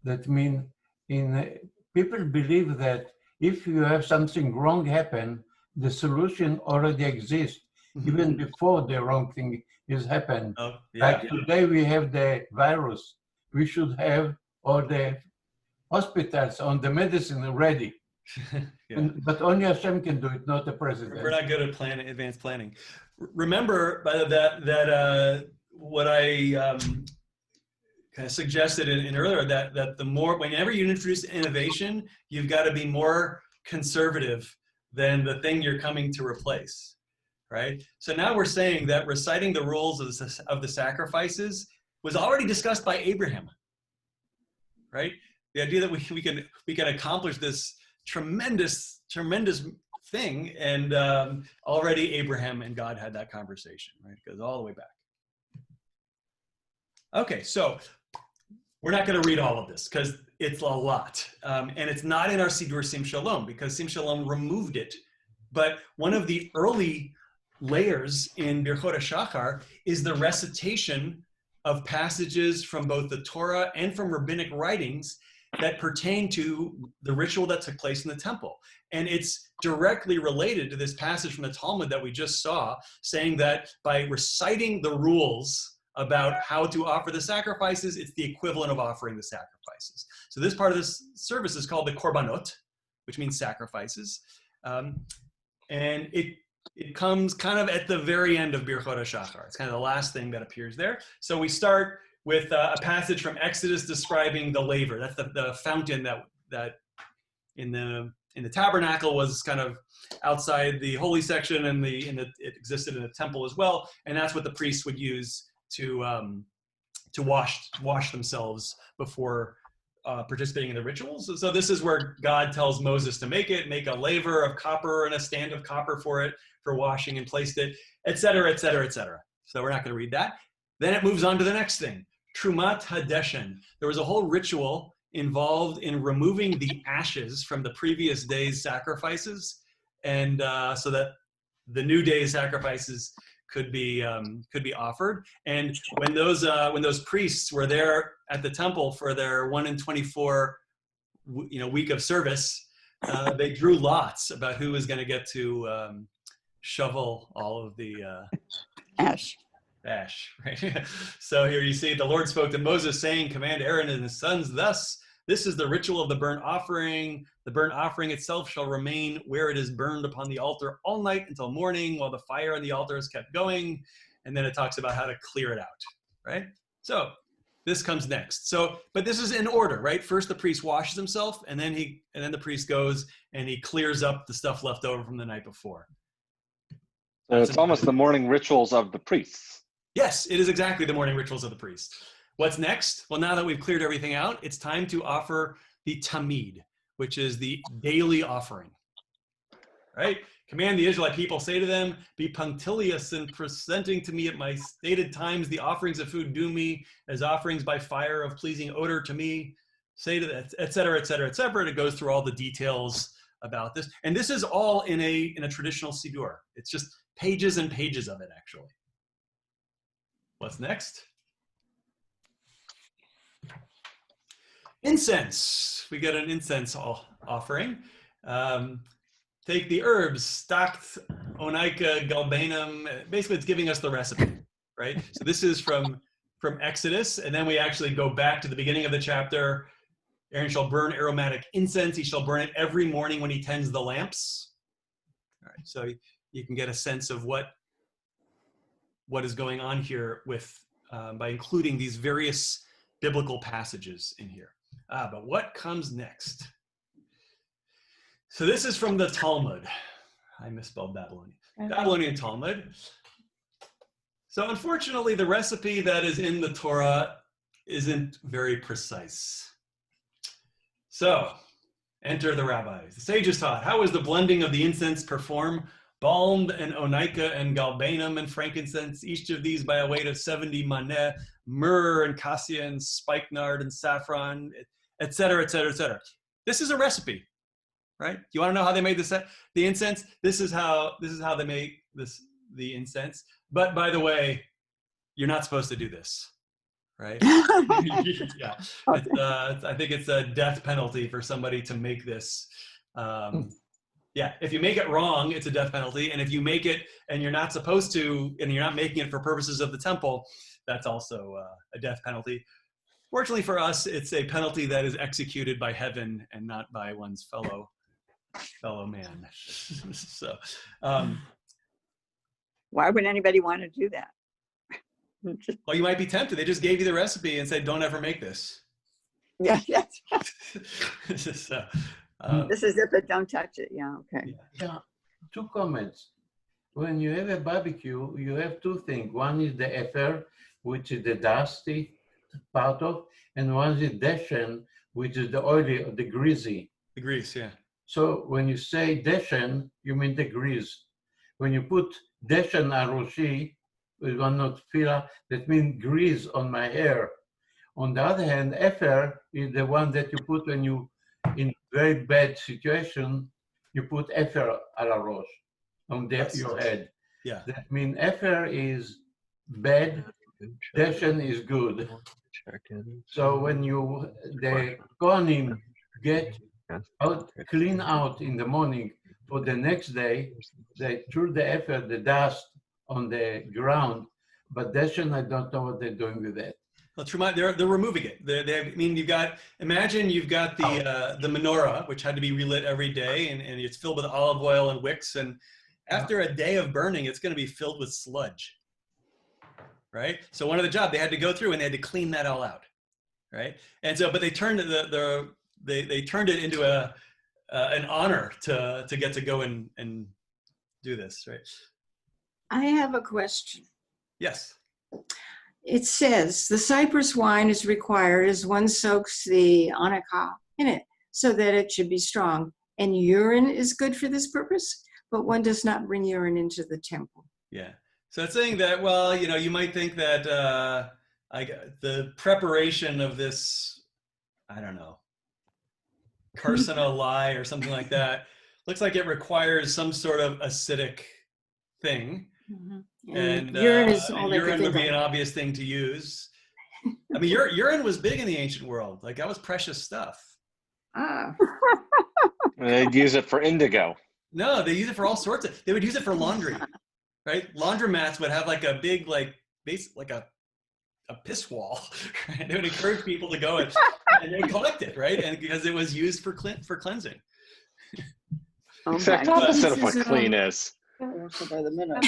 That means people believe that if you have something wrong happen, the solution already exists, even before the wrong thing is happened. Like today we have the virus, we should have all the hospitals on the medicine ready. But only Hashem can do it, not the president. We're not good at advanced planning. Remember that what I kind of suggested in earlier, that the more, whenever you introduce innovation, you've got to be more conservative than the thing you're coming to replace, right? So now we're saying that reciting the rules of the sacrifices was already discussed by Abraham, right? The idea that we can accomplish this tremendous thing, and already Abraham and God had that conversation, right? It goes all the way back. Okay, so we're not going to read all of this because it's a lot, and it's not in our Siddur Sim Shalom because Sim Shalom removed it. But one of the early layers in Birchot HaShachar is the recitation of passages from both the Torah and from rabbinic writings that pertain to the ritual that took place in the temple. And it's directly related to this passage from the Talmud that we just saw, saying that by reciting the rules about how to offer the sacrifices, it's the equivalent of offering the sacrifices. So this part of this service is called the korbanot, which means sacrifices. And it comes kind of at the very end of Birchot HaShachar. It's kind of the last thing that appears there. So we start with a passage from Exodus describing the laver. That's the fountain that in the tabernacle was kind of outside the holy section, and it existed in the temple as well. And that's what the priests would use to wash themselves before participating in the rituals. So this is where God tells Moses to make a laver of copper and a stand of copper for it, for washing, and placed it, etc., etc., etc. So we're not going to read that. Then it moves on to the next thing, Trumat Hadeshen. There was a whole ritual involved in removing the ashes from the previous day's sacrifices, and so that the new day's sacrifices could be offered. And when those priests were there at the temple for their 1 in 24 week of service, they drew lots about who was going to get to shovel all of the Ash. ash, right? So here you see the Lord spoke to Moses saying, command Aaron and his sons thus, this is the ritual of the burnt offering. The burnt offering itself shall remain where it is burned upon the altar all night until morning while the fire on the altar is kept going. And then it talks about how to clear it out, right? So this comes next. So, but this is in order, right? First the priest washes himself, and then the priest goes and he clears up the stuff left over from the night before. So it's almost the morning rituals of the priests. Yes, it is exactly the morning rituals of the priest. What's next? Well, now that we've cleared everything out, it's time to offer the tamid, which is the daily offering, right? Command the Israelite people, say to them, be punctilious in presenting to me at my stated times the offerings of food due me as offerings by fire of pleasing odor to me, say to that, et cetera, et cetera, et cetera. And it goes through all the details about this. And this is all in a traditional Siddur. It's just pages and pages of it, actually. What's next? Incense. We get an incense offering. Take the herbs, stocked onika galbanum. Basically, it's giving us the recipe, right? So this is from Exodus, and then we actually go back to the beginning of the chapter. Aaron shall burn aromatic incense. He shall burn it every morning when he tends the lamps. All right, so you can get a sense of what is going on here with by including these various biblical passages in here. But what comes next? So this is from the Talmud. I misspelled Babylonian. Babylonian Talmud. So unfortunately, the recipe that is in the Torah isn't very precise. So enter the rabbis. The sages taught, how is the blending of the incense performed? Balm and onika and galbanum and frankincense, each of these by a weight of 70 maneh, myrrh and cassia and spikenard and saffron, et cetera, et cetera, et cetera. This is a recipe, right? You want to know how they made the incense? This is how they make the incense. But by the way, you're not supposed to do this, right? Yeah, I think it's a death penalty for somebody to make this. Yeah, if you make it wrong, it's a death penalty. And if you make it and you're not supposed to, and you're not making it for purposes of the temple, that's also a death penalty. Fortunately for us, it's a penalty that is executed by heaven and not by one's fellow man. So, Why would anybody want to do that? well, you might be tempted. They just gave you the recipe and said, don't ever make this. Yeah, that's So, this is it, but don't touch it. Yeah, okay. Yeah, two comments. When you have a barbecue, you have two things. One is the ether, which is the dusty part of, and one is deshen, which is the oily or the greasy. The grease, yeah. So when you say deshen, you mean the grease. When you put deshen aroshi, with one not fila, that means grease on my hair. On the other hand, ether is the one that you put when you, in very bad situation, you put ether a la roche on your head. Yeah. That means ether is bad, deshen is good. So when the kohanim get out, clean out in the morning for the next day, they threw the ether, the dust on the ground, but deshen, I don't know what they're doing with that. Well, they're removing it. I mean, imagine you've got the menorah, which had to be relit every day, and it's filled with olive oil and wicks. And after a day of burning, it's going to be filled with sludge, right? So one of the jobs they had to go through and they had to clean that all out, right? And so, but they turned they turned it into an honor to get to go and do this, right? I have a question. Yes. It says the cypress wine is required as one soaks the onycha in it so that it should be strong. And urine is good for this purpose, but one does not bring urine into the temple. Yeah. So it's saying that, well, you might think that the preparation of this, I don't know, carcinal lye or something like that, looks like it requires some sort of acidic thing. Mm-hmm. And urine is all urine would be an obvious thing to use. I mean, urine was big in the ancient world. Like, that was precious stuff. Ah. And they'd use it for indigo. No, they use it for all sorts of. They would use it for laundry, right? Laundromats would have like a big, like a piss wall. Right? They would encourage people to go and they would collect it, right? And because it was used for cleansing. Except instead of what clean is. Also by the minute.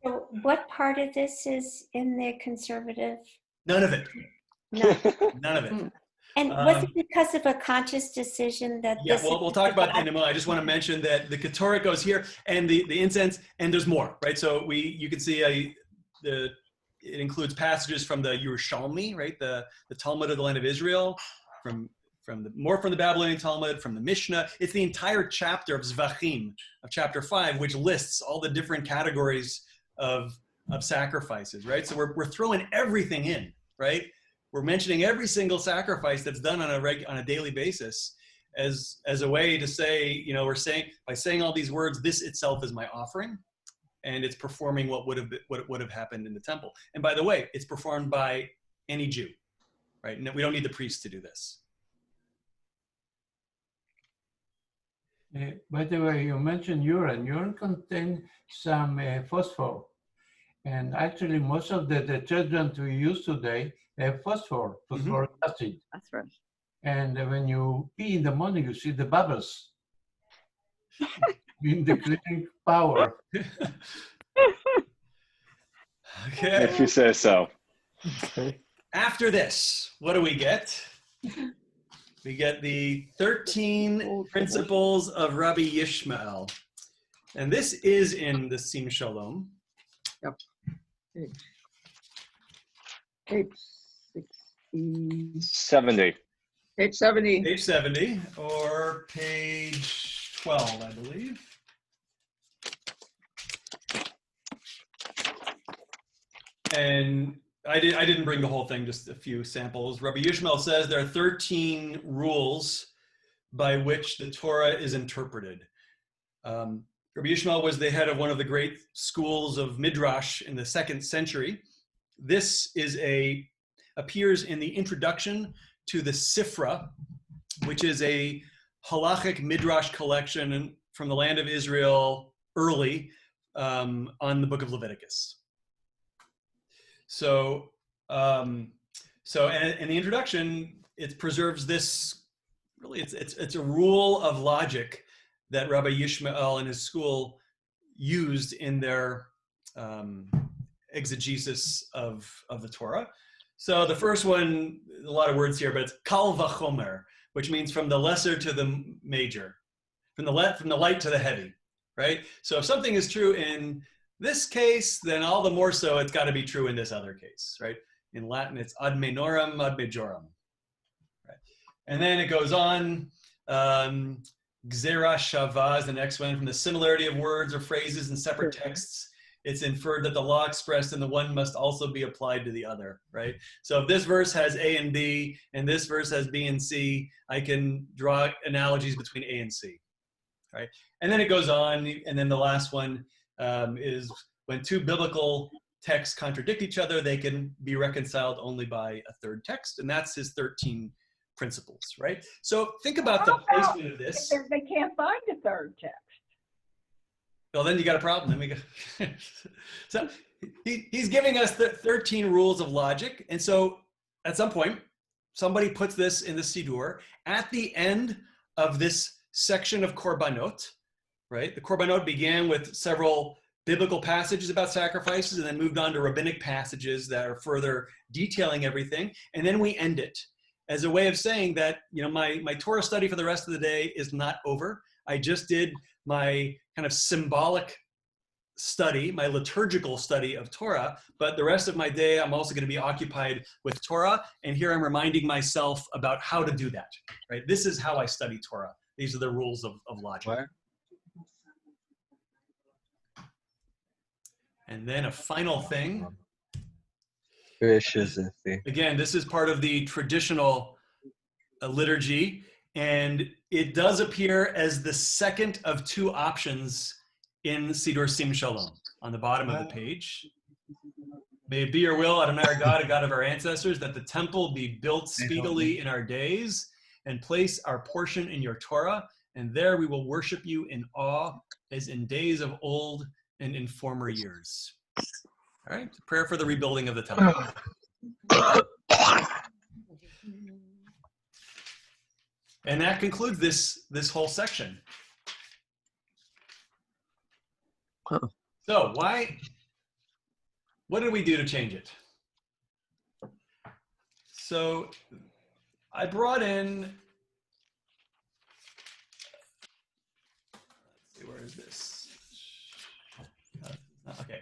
So what part of this is in the conservative? None of it. No. None of it. And was it because of a conscious decision that Yeah, this? well, we'll talk about that in a moment. I just want to mention that the Torah goes here, and the incense, and there's more, right? So you can see it includes passages from the Yerushalmi, right? The Talmud of the land of Israel, from the Babylonian Talmud, from the Mishnah. It's the entire chapter of Zvachim, of chapter 5, which lists all the different categories of sacrifices, right? So we're throwing everything in, right? We're mentioning every single sacrifice that's done on a daily basis as a way to say, we're saying, by saying all these words, this itself is my offering, and it's performing what would have happened in the temple. And by the way, it's performed by any Jew, right? No, we don't need the priest to do this. By the way, you mentioned urine. Urine contains some phosphor. And actually, most of the detergent we use today have phosphoric acid. That's right. And when you pee in the morning, you see the bubbles in the cleaning power. Okay. If you say so. Okay. After this, what do we get? We get the 13 principles of Rabbi Yishmael. And this is in the Sim Shalom. Yep. Page 60. 70. Page 70. Page 70, or page 12, I believe. And I didn't bring the whole thing, just a few samples. Rabbi Yishmael says there are 13 rules by which the Torah is interpreted. Rabbi Yishmael was the head of one of the great schools of Midrash in the 2nd century. This appears in the introduction to the Sifra, which is a halachic Midrash collection from the land of Israel early on the book of Leviticus. So in the introduction, it preserves this, really, it's a rule of logic that Rabbi Yishmael and his school used in their exegesis of the Torah. So the first one, a lot of words here, but it's kal vachomer, which means from the lesser to the major, from the light to the heavy, right? So if something is true in this case, then all the more so it's got to be true in this other case, right? In Latin, it's ad menoram, ad majoram. Right? And then it goes on, gzera shava is the next one. From the similarity of words or phrases in separate texts, it's inferred that the law expressed in the one must also be applied to the other, right? So if this verse has A and B, and this verse has B and C, I can draw analogies between A and C, right? And then it goes on, and then the last one is when two biblical texts contradict each other, they can be reconciled only by a third text, and that's his 13 principles, right? So think about the placement of this. If they can't find a third text. Well, then you got a problem. Then we go. So he's giving us the 13 rules of logic, and so at some point, somebody puts this in the Siddur at the end of this section of Korbanot. Right? The Korbanot began with several biblical passages about sacrifices and then moved on to rabbinic passages that are further detailing everything. And then we end it as a way of saying that, my Torah study for the rest of the day is not over. I just did my kind of symbolic study, my liturgical study of Torah, but the rest of my day, I'm also going to be occupied with Torah. And here I'm reminding myself about how to do that, right? This is how I study Torah. These are the rules of logic. Where? And then a final thing. Again, this is part of the traditional liturgy, and it does appear as the second of two options in Siddur Sim Shalom on the bottom of the page. May it be your will, Adonai our God, a God of our ancestors, that the temple be built speedily in our days, and place our portion in your Torah, and there we will worship you in awe as in days of old and in former years. All right, prayer for the rebuilding of the temple. And that concludes this whole section. So what did we do to change it? So I brought in, let's see, where is this? Okay.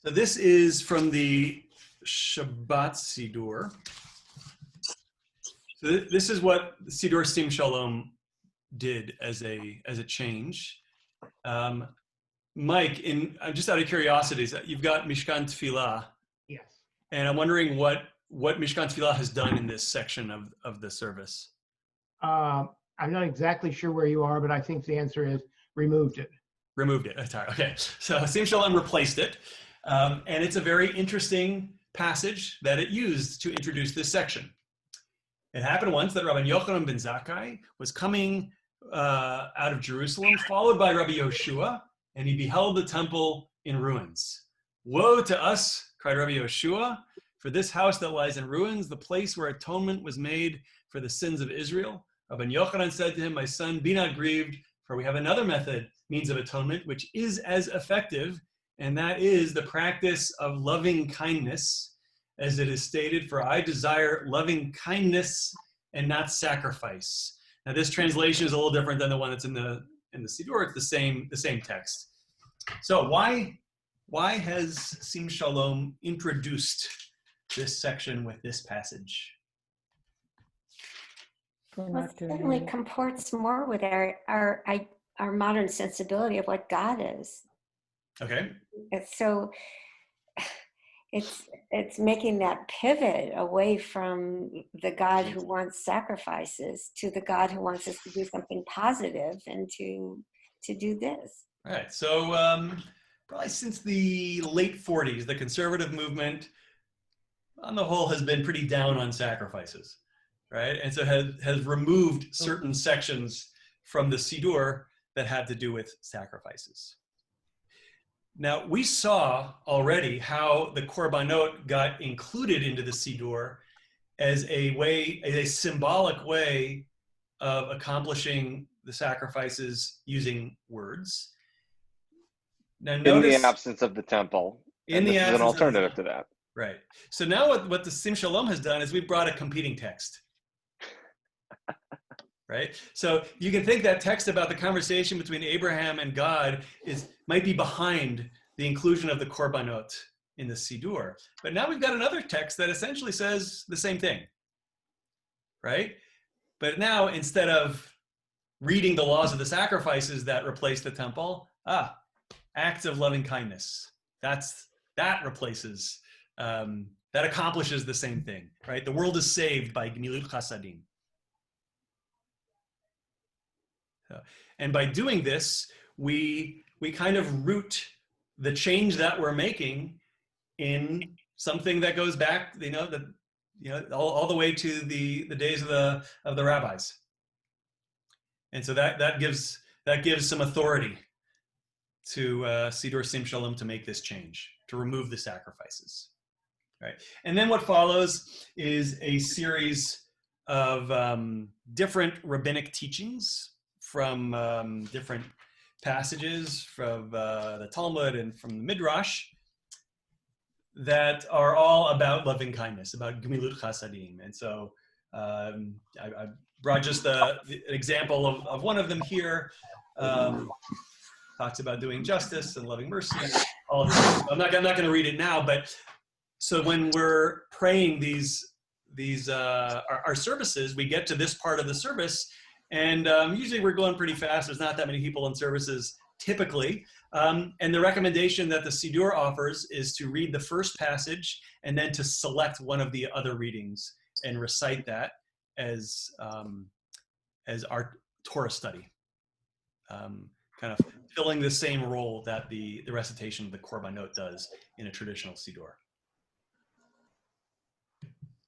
So this is from the Shabbat Siddur. So this is what Siddur Sim Shalom did as a change. Mike, just out of curiosity, you've got Mishkan Tefillah. Yes. And I'm wondering what Mishkan Tefillah has done in this section of the service. I'm not exactly sure where you are, but I think the answer is removed it. Removed it. Okay. So Sim Shalom replaced it. And it's a very interesting passage that it used to introduce this section. It happened once that Rabbi Yochanan ben Zakkai was coming out of Jerusalem, followed by Rabbi Yoshua, and he beheld the temple in ruins. Woe to us, cried Rabbi Yoshua, for this house that lies in ruins, the place where atonement was made for the sins of Israel. Rabbi Yochanan said to him, my son, be not grieved, for we have another means of atonement, which is as effective, and that is the practice of loving kindness, as it is stated, for I desire loving kindness and not sacrifice. Now this translation is a little different than the one that's in the Siddur. It's the same text. So why has Sim Shalom introduced this section with this passage? Well, it certainly comports more with our modern sensibility of what God is. Okay. So it's making that pivot away from the God who wants sacrifices to the God who wants us to do something positive and to do this. All right. So probably since the late 40s, the conservative movement, on the whole, has been pretty down on sacrifices, right? And so has removed certain sections from the Siddur that had to do with sacrifices. Now, we saw already how the Korbanot got included into the Siddur as a symbolic way of accomplishing the sacrifices using words. Now, notice, in the absence of the temple. In the absence is an alternative to that. Right. So now what the Sim Shalom has done is we've brought a competing text. Right? So you can think that text about the conversation between Abraham and God might be behind the inclusion of the Korbanot in the Siddur. But now we've got another text that essentially says the same thing. Right? But now instead of reading the laws of the sacrifices that replace the temple, acts of loving kindness. That replaces, that accomplishes the same thing, right? The world is saved by Gemilut Chasadim. And by doing this, we kind of root the change that we're making in something that goes back, all the way to the days of the rabbis. And so that gives some authority to Siddur Sim Shalom to make this change, to remove the sacrifices, right? And then what follows is a series of different rabbinic teachings from different passages from the Talmud and from the Midrash that are all about loving kindness, about Gemilut Chasadim. And so I brought just an example of one of them here. Talks about doing justice and loving mercy. All of this. I'm not going to read it now, but so when we're praying our services, we get to this part of the service, and usually we're going pretty fast. There's not that many people in services typically, and the recommendation that the Siddur offers is to read the first passage and then to select one of the other readings and recite that as our Torah study. Kind of filling the same role that the recitation of the Korbanot does in a traditional Siddur.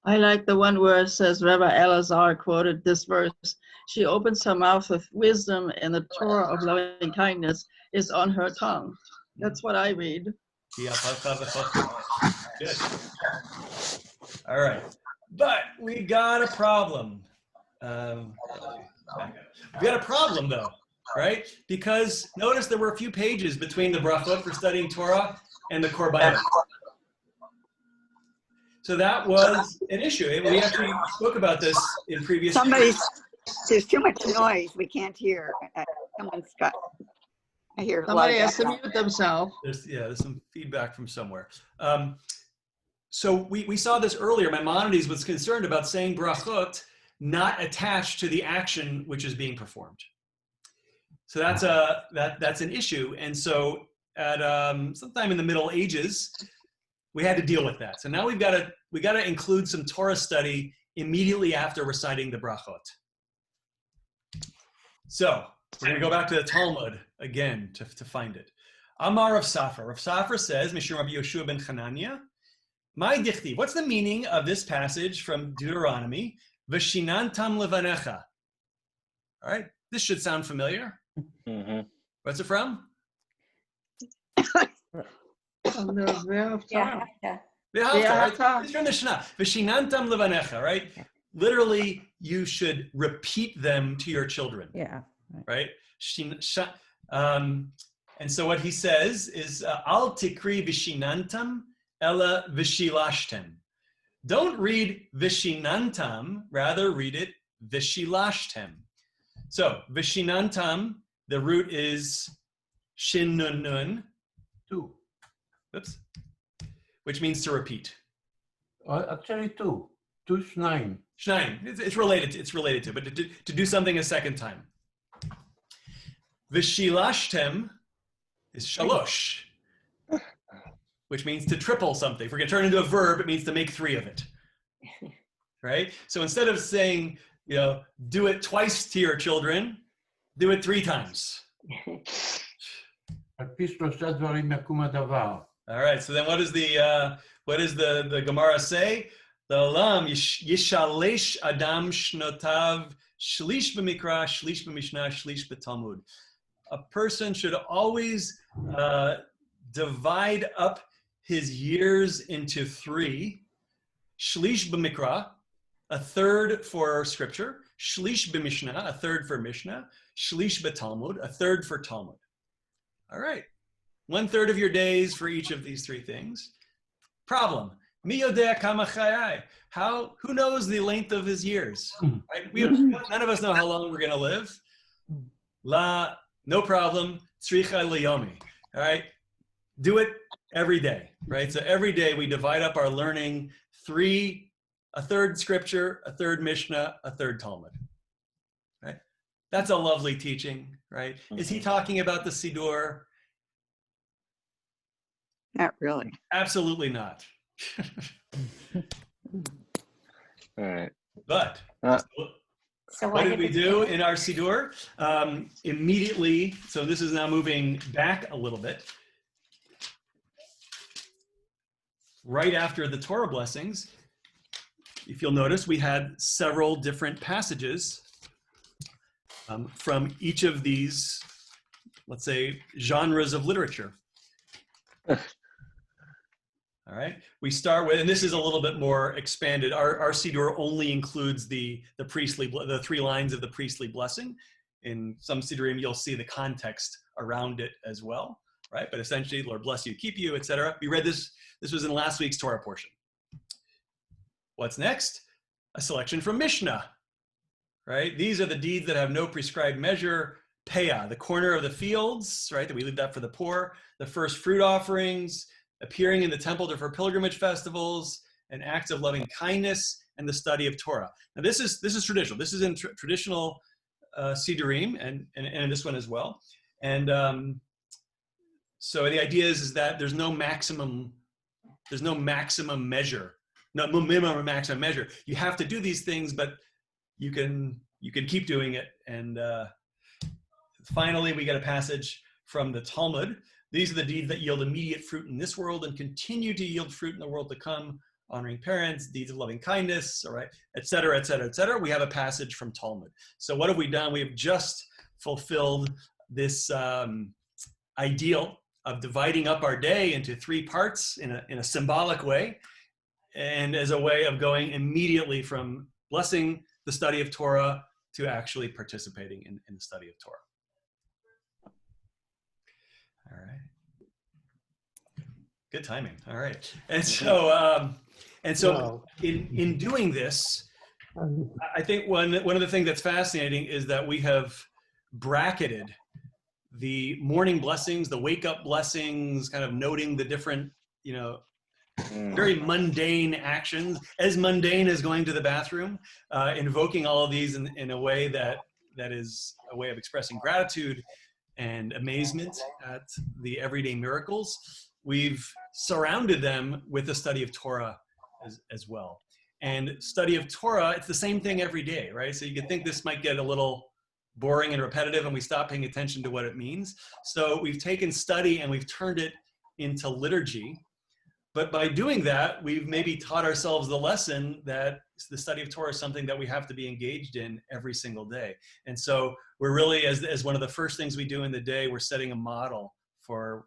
I like the one where it says Rabbi Elazar quoted this verse. She opens her mouth with wisdom, and the Torah of loving kindness is on her tongue. That's what I read. Good. All right. But we got a problem. We got a problem, though, right? Because notice there were a few pages between the brachot for studying Torah and the korbanot. So that was an issue. We actually spoke about this in previous. There's too much noise. We can't hear. Someone's got. I hear. Somebody has to mute themselves. There's some feedback from somewhere. So we saw this earlier. Maimonides was concerned about saying brachot not attached to the action which is being performed. So that's an issue. And so at sometime in the Middle Ages, we had to deal with that. So now we got to include some Torah study immediately after reciting the brachot. So we're going to go back to the Talmud again to find it. Amar Rav Safra. Rav Safra says, Mishum Rabbi Yoshua ben Chananya, my dichti. What's the meaning of this passage from Deuteronomy? V'shinantam levanecha. All right, this should sound familiar. Mm-hmm. What's it from? From the Ve'ahavta. Right? It's from the Shana. V'shinantam levanecha, right? Literally, you should repeat them to your children. Yeah. Right? And so what he says is, Al tikri v'shinantam ella v'shilashtem. Don't read vishinantam, rather read it vishilashtem. So vishinantam, the root is shin nun nun, two. Oops. Which means to repeat. Actually two shnaim. Shnaim. It's related to, but to do something a second time. Vishilashtem is shalosh, which means to triple something. If we're going to turn it into a verb, it means to make three of it, right? So instead of saying, do it twice to your children, do it three times. All right. So then, what does the Gemara say? The Olam yishalesh adam shnotav shlish b'mikra, shlish b'mishnah, shlish b'talmud. A person should always divide up his years into three. Shlish b'mikra, a third for scripture. Shlish b'mishnah, a third for mishnah. Shlish b'talmud, a third for Talmud. All right. 1/3 of your days for each of these three things. Problem. Mi yodea kama chayai. Who knows the length of his years? Right? None of us know how long we're going to live. No problem. Tzricha liyomi. All right. Do it every day, right? So every day we divide up our learning, a third scripture, a third mishnah, a third Talmud, right? That's a lovely teaching, right? Mm-hmm. Is he talking about the Siddur? Not really. Absolutely not. All right. But so what did we do in our Siddur? Immediately, so this is now moving back a little bit. Right after the Torah blessings, if you'll notice, we had several different passages from each of these, let's say, genres of literature. All right, we start with, and this is a little bit more expanded. Our Siddur only includes the three lines of the priestly blessing. In some Siddurim, you'll see the context around it as well, right? But essentially, Lord bless you, keep you, etc. We read this. This was in last week's Torah portion. What's next? A selection from Mishnah, right? These are the deeds that have no prescribed measure. Peah, the corner of the fields, right? That we leave that for the poor. The first fruit offerings, appearing in the temple for pilgrimage festivals, and acts of loving kindness, and the study of Torah. Now this is traditional. This is in traditional Siddurim and in this one as well. And so the idea is that there's no maximum measure, no minimum or maximum measure. You have to do these things, but you can keep doing it. And finally, we get a passage from the Talmud. These are the deeds that yield immediate fruit in this world and continue to yield fruit in the world to come. honoring parents, deeds of loving kindness, all right, et cetera, et cetera, et cetera. We have a passage from Talmud. So what have we done? We have just fulfilled this ideal of dividing up our day into 3 parts in a symbolic way, and as a way of going immediately from blessing the study of Torah to actually participating in the study of Torah. All right. Good timing. All right. And so, in doing this, I think one of the things that's fascinating is that we have bracketed the morning blessings, the wake up blessings, kind of noting the different, very mundane actions, as mundane as going to the bathroom, invoking all of these in a way that is a way of expressing gratitude and amazement at the everyday miracles. We've surrounded them with the study of Torah as well. And study of Torah, it's the same thing every day, right? So you could think this might get a little boring and repetitive and we stop paying attention to what it means. So we've taken study and we've turned it into liturgy. But by doing that, we've maybe taught ourselves the lesson that the study of Torah is something that we have to be engaged in every single day. And so we're really, as one of the first things we do in the day, we're setting a model for,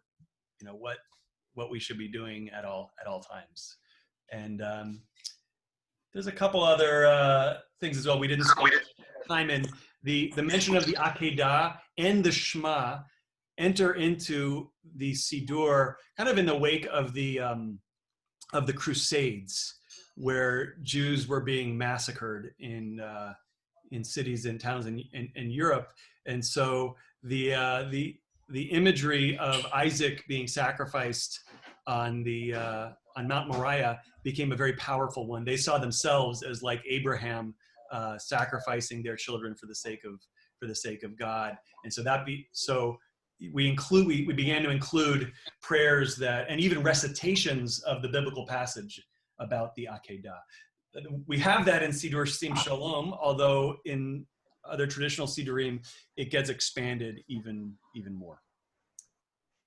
what we should be doing at all times. And there's a couple other things as well. We didn't spend time in the mention of the Akedah and the Shema enter into the Siddur kind of in the wake of the Crusades, where Jews were being massacred in cities and towns in Europe. And so the imagery of Isaac being sacrificed on Mount Moriah became a very powerful one. They saw themselves as like Abraham sacrificing their children for the sake of God. And so we began to include prayers and even recitations of the biblical passage about the Akedah. We have that in Siddur Sim Shalom, although in other traditional Siddurim, it gets expanded even more.